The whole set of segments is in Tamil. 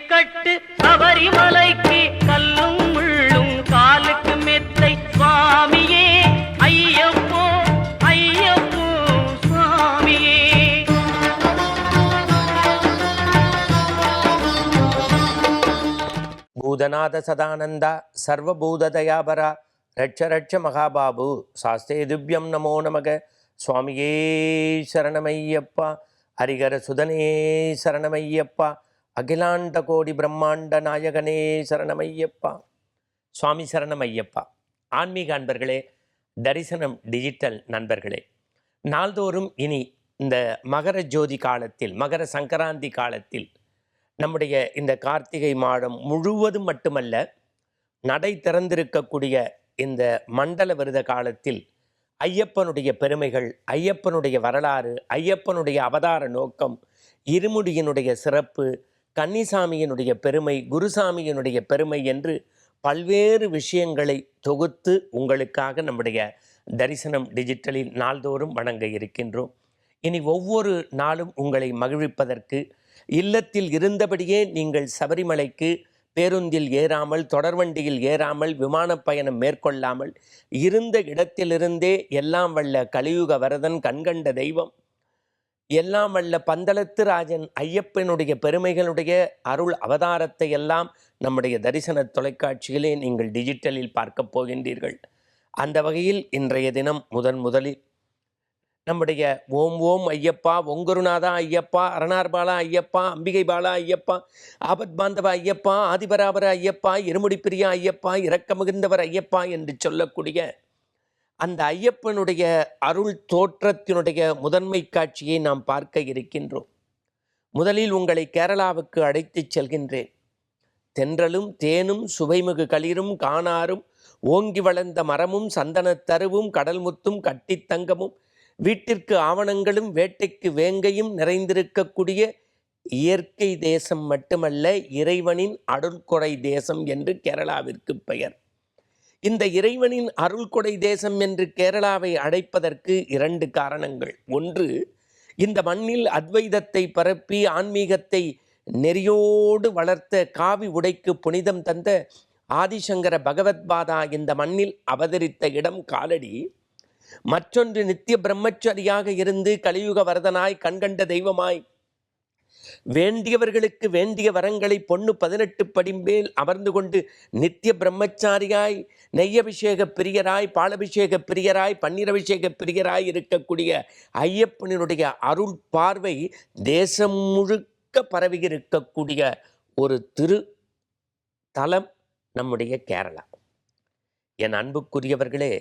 கட்டு சபரிமலைக்கு கல்லும் முள்ளும் காலுக்கு மெத்தை சுவாமியே ஐயப்போ ஐயப்போ சுவாமியே. பூதநாத சதானந்தா சர்வபூத தயாபரா ரட்ச ரட்ச மகாபாபு சாஸ்தே திவ்யம் நமோ நமக. சுவாமியே சரணமையப்பா, ஹரிகர சுதனே சரணமையப்பா, அகிலாண்ட கோடி பிரம்மாண்ட நாயகனே சரணமையப்பா. சுவாமி சரணமையப்பா. ஆன்மீக அன்பர்களே, தரிசனம் டிஜிட்டல் நண்பர்களே, நாள்தோறும் இனி இந்த மகர ஜோதி காலத்தில், மகர சங்கராந்தி காலத்தில், நம்முடைய இந்த கார்த்திகை மாதம் முழுவதும் மட்டுமல்ல, நடை திறந்திருக்கக்கூடிய இந்த மண்டல விரத காலத்தில் ஐயப்பனுடைய பெருமைகள், ஐயப்பனுடைய வரலாறு, ஐயப்பனுடைய அவதார நோக்கம், இருமுடியினுடைய சிறப்பு, கன்னிசாமியினுடைய பெருமை, குருசாமியினுடைய பெருமை என்று பல்வேறு விஷயங்களை தொகுத்து உங்களுக்காக நம்முடைய தரிசனம் டிஜிட்டலில் நாள்தோறும் வழங்க இருக்கின்றோம். இனி ஒவ்வொரு நாளும் உங்களை மகிழ்விப்பதற்கு, இல்லத்தில் இருந்தபடியே நீங்கள் சபரிமலைக்கு பேருந்தில் ஏறாமல், தொடர்வண்டியில் ஏறாமல், விமான பயணம் மேற்கொள்ளாமல், இருந்த இடத்திலிருந்தே எல்லாம் வல்ல கலியுக வரதன், கண்கண்ட தெய்வம், எல்லாம் வல்ல பந்தளத்து ராஜன் ஐயப்பனுடைய பெருமைகளுடைய அருள் அவதாரத்தை எல்லாம் நம்முடைய தரிசன தொலைக்காட்சியிலே நீங்கள் டிஜிட்டலில் பார்க்க போகின்றீர்கள். அந்த வகையில் இன்றைய தினம் முதலில் நம்முடைய ஓம் ஓம் ஐயப்பா, ஒங்குருநாதா ஐயப்பா, அரணார் பாலா ஐயப்பா, அம்பிகை பாலா ஐயப்பா, ஆபத் பாந்தவ ஐயப்பா, ஆதிபராபர ஐயப்பா, இருமுடி பிரியா ஐயப்பா, இரக்கமிகுந்தவர் ஐயப்பா என்று சொல்லக்கூடிய அந்த ஐயப்பனுடைய அருள் தோற்றத்தினுடைய முதன்மை காட்சியை நாம் பார்க்க இருக்கின்றோம். முதலில் உங்களை கேரளாவுக்கு அழைத்துச் செல்கின்றேன். தென்றலும் தேனும் சுவைமிகு களிரும் காணாரும் ஓங்கி வளர்ந்த மரமும் சந்தனத் தருவும் கடல் முத்தும் கட்டித் தங்கமும் வீட்டிற்கு ஆவணங்களும் வேட்டைக்கு வேங்கையும் நிறைந்திருக்கக்கூடிய இயற்கை தேசம் மட்டுமல்ல, இறைவனின் அருள்கொடை தேசம் என்று கேரளாவிற்கு பெயர். இந்த இறைவனின் அருள்கொடை தேசம் என்று கேரளாவை அழைப்பதற்கு 2 காரணங்கள். ஒன்று, இந்த மண்ணில் அத்வைதத்தை பரப்பி ஆன்மீகத்தை நெறியோடு வளர்த்த காவி உடைக்கு புனிதம் தந்த ஆதிசங்கர பகவத்பாதா இந்த மண்ணில் அவதரித்த இடம் காலடி. மற்றொன்று, நித்திய பிரம்மச்சாரியாக இருந்து கலியுக வரதனாய், கண்கண்ட தெய்வமாய், வேண்டியவர்களுக்கு வேண்டிய வரங்களை பொண்ணு 18 படிம்பேல் அமர்ந்து கொண்டு நித்திய பிரம்மச்சாரியாய், நெய்யபிஷேக பிரியராய், பாலபிஷேக பிரியராய், பன்னீரபிஷேக பிரியராய் இருக்கக்கூடிய ஐயப்பனுடைய அருள் பார்வை தேசம் முழுக்க பரவி இருக்கக்கூடிய ஒரு திரு தலம் நம்முடைய கேரளா. என் அன்புக்குரியவர்களே,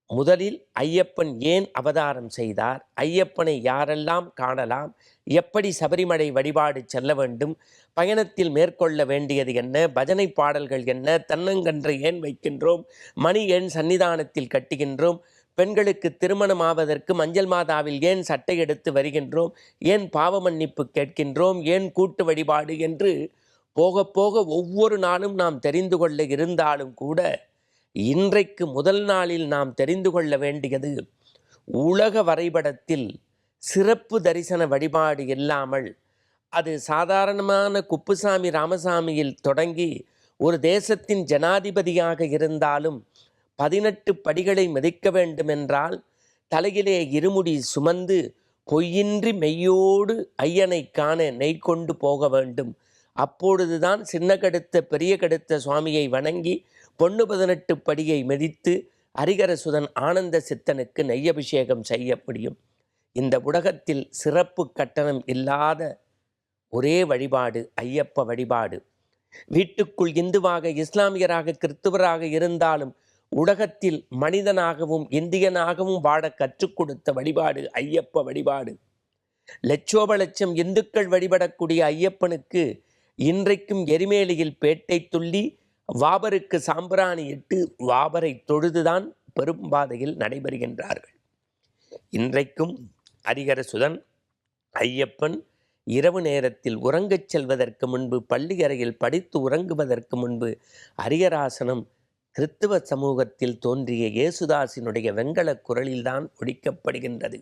முதலில் ஐயப்பன் ஏன் அவதாரம் செய்தார், ஐயப்பனை யாரெல்லாம் காணலாம், எப்படி சபரிமலை வழிபாடு செல்ல வேண்டும், பயணத்தில் மேற்கொள்ள வேண்டியது என்ன, பஜனை பாடல்கள் என்ன, தன்னங்கன்றை ஏன் வைக்கின்றோம், மணி ஏன் சன்னிதானத்தில் கட்டுகின்றோம், பெண்களுக்கு திருமணம் ஆவதற்கு மஞ்சள் மாதாவில் ஏன் சட்டை எடுத்து வருகின்றோம், ஏன் பாவ மன்னிப்பு கேட்கின்றோம், ஏன் கூட்டு வழிபாடு என்று போக போக ஒவ்வொரு நாளும் நாம் தெரிந்து கொள்ள இருந்தாலும் கூட, இன்றைக்கு முதல் நாளில் நாம் தெரிந்து கொள்ள வேண்டியது, உலக வரைபடத்தில் சிறப்பு தரிசன வழிபாடு இல்லாமல், அது சாதாரணமான குப்புசாமி ராமசாமியில் தொடங்கி ஒரு தேசத்தின் ஜனாதிபதியாக இருந்தாலும் 18 படிகளை மிதிக்க வேண்டுமென்றால் தலையிலே இருமுடி சுமந்து பொய்யின்றி மெய்யோடு ஐயனை காண நெய் கொண்டு போக வேண்டும். அப்பொழுதுதான் சின்ன கடுத்த பெரிய கடுத்த சுவாமியை வணங்கி பொண்ணு 18 படியை மிதித்து ஹரிகரசுதன் ஆனந்த சித்தனுக்கு நெய்யபிஷேகம் செய்ய முடியும். இந்த உலகத்தில் சிறப்பு கட்டணம் இல்லாத ஒரே வழிபாடு ஐயப்ப வழிபாடு. வீட்டுக்குள் இந்துவாக, இஸ்லாமியராக, கிறிஸ்துவராக இருந்தாலும் உலகத்தில் மனிதனாகவும் இந்தியனாகவும் வாழ கற்றுக் கொடுத்த வழிபாடு ஐயப்ப வழிபாடு. லட்சோப லட்சம் இந்துக்கள் வழிபடக்கூடிய ஐயப்பனுக்கு இன்றைக்கும் எரிமேலியில் பேட்டை துள்ளி வாபருக்கு சாம்பிராணி இட்டு வாபரை தொழுதுதான் பெரும்பாதையில் நடைபெறுகின்றார்கள். இன்றைக்கும் ஹரிகரசுதன் ஐயப்பன் இரவு நேரத்தில் உறங்கச் செல்வதற்கு முன்பு, பள்ளி அறையில் படித்து உறங்குவதற்கு முன்பு ஹரிகராசனம் கிறித்துவ சமூகத்தில் தோன்றிய இயேசுதாசினுடைய வெண்கல குரலில்தான் ஒழிக்கப்படுகின்றது.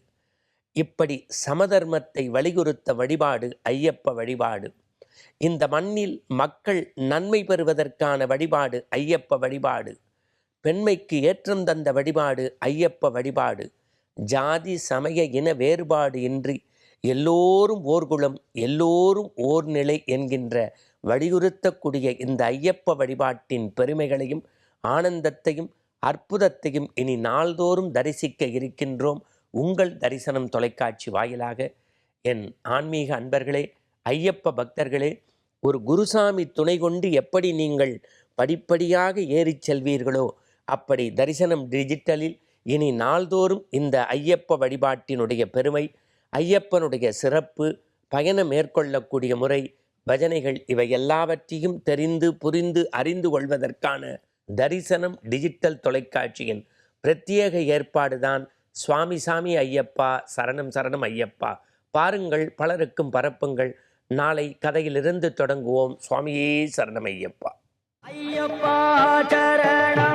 இப்படி சமதர்மத்தை வலியுறுத்த வழிபாடு ஐயப்ப வழிபாடு. இந்த மண்ணில் மக்கள் நன்மை பெறுவதற்கான வழிபாடு ஐயப்ப வழிபாடு. பெண்மைக்கு ஏற்றம் தந்த வழிபாடு ஐயப்ப வழிபாடு. ஜாதி சமய இன வேறுபாடு இன்றி எல்லோரும் ஓர்குலம் எல்லோரும் ஓர் நிலை என்கின்ற வலியுறுத்தக்கூடிய இந்த ஐயப்ப வழிபாட்டின் பெருமைகளையும் ஆனந்தத்தையும் அற்புதத்தையும் இனி நாள்தோறும் தரிசிக்க இருக்கின்றோம். உங்கள் தரிசனம் தொலைக்காட்சி வாயிலாக. என் ஆன்மீக அன்பர்களே, ஐயப்ப பக்தர்களே, ஒரு குருசாமி துணை கொண்டு எப்படி நீங்கள் படிப்படியாக ஏறிச் செல்வீர்களோ அப்படி தரிசனம் டிஜிட்டலில் இனி நாள்தோறும் இந்த ஐயப்ப வழிபாட்டினுடைய பெருமை, ஐயப்பனுடைய சிறப்பு, பயணம் மேற்கொள்ளக்கூடிய முறை, பஜனைகள் இவை எல்லாவற்றையும் தெரிந்து புரிந்து அறிந்து கொள்வதற்கான தரிசனம் டிஜிட்டல் தொலைக்காட்சியின் பிரத்யேக ஏற்பாடுதான் சுவாமி சாமி ஐயப்பா சரணம் சரணம் ஐயப்பா. பாருங்கள், பலருக்கும் பரப்புங்கள். நாளை கதையிலிருந்து தொடங்குவோம். சுவாமியே சரணம் ஐயப்பா. ஐயப்பா சரணம்.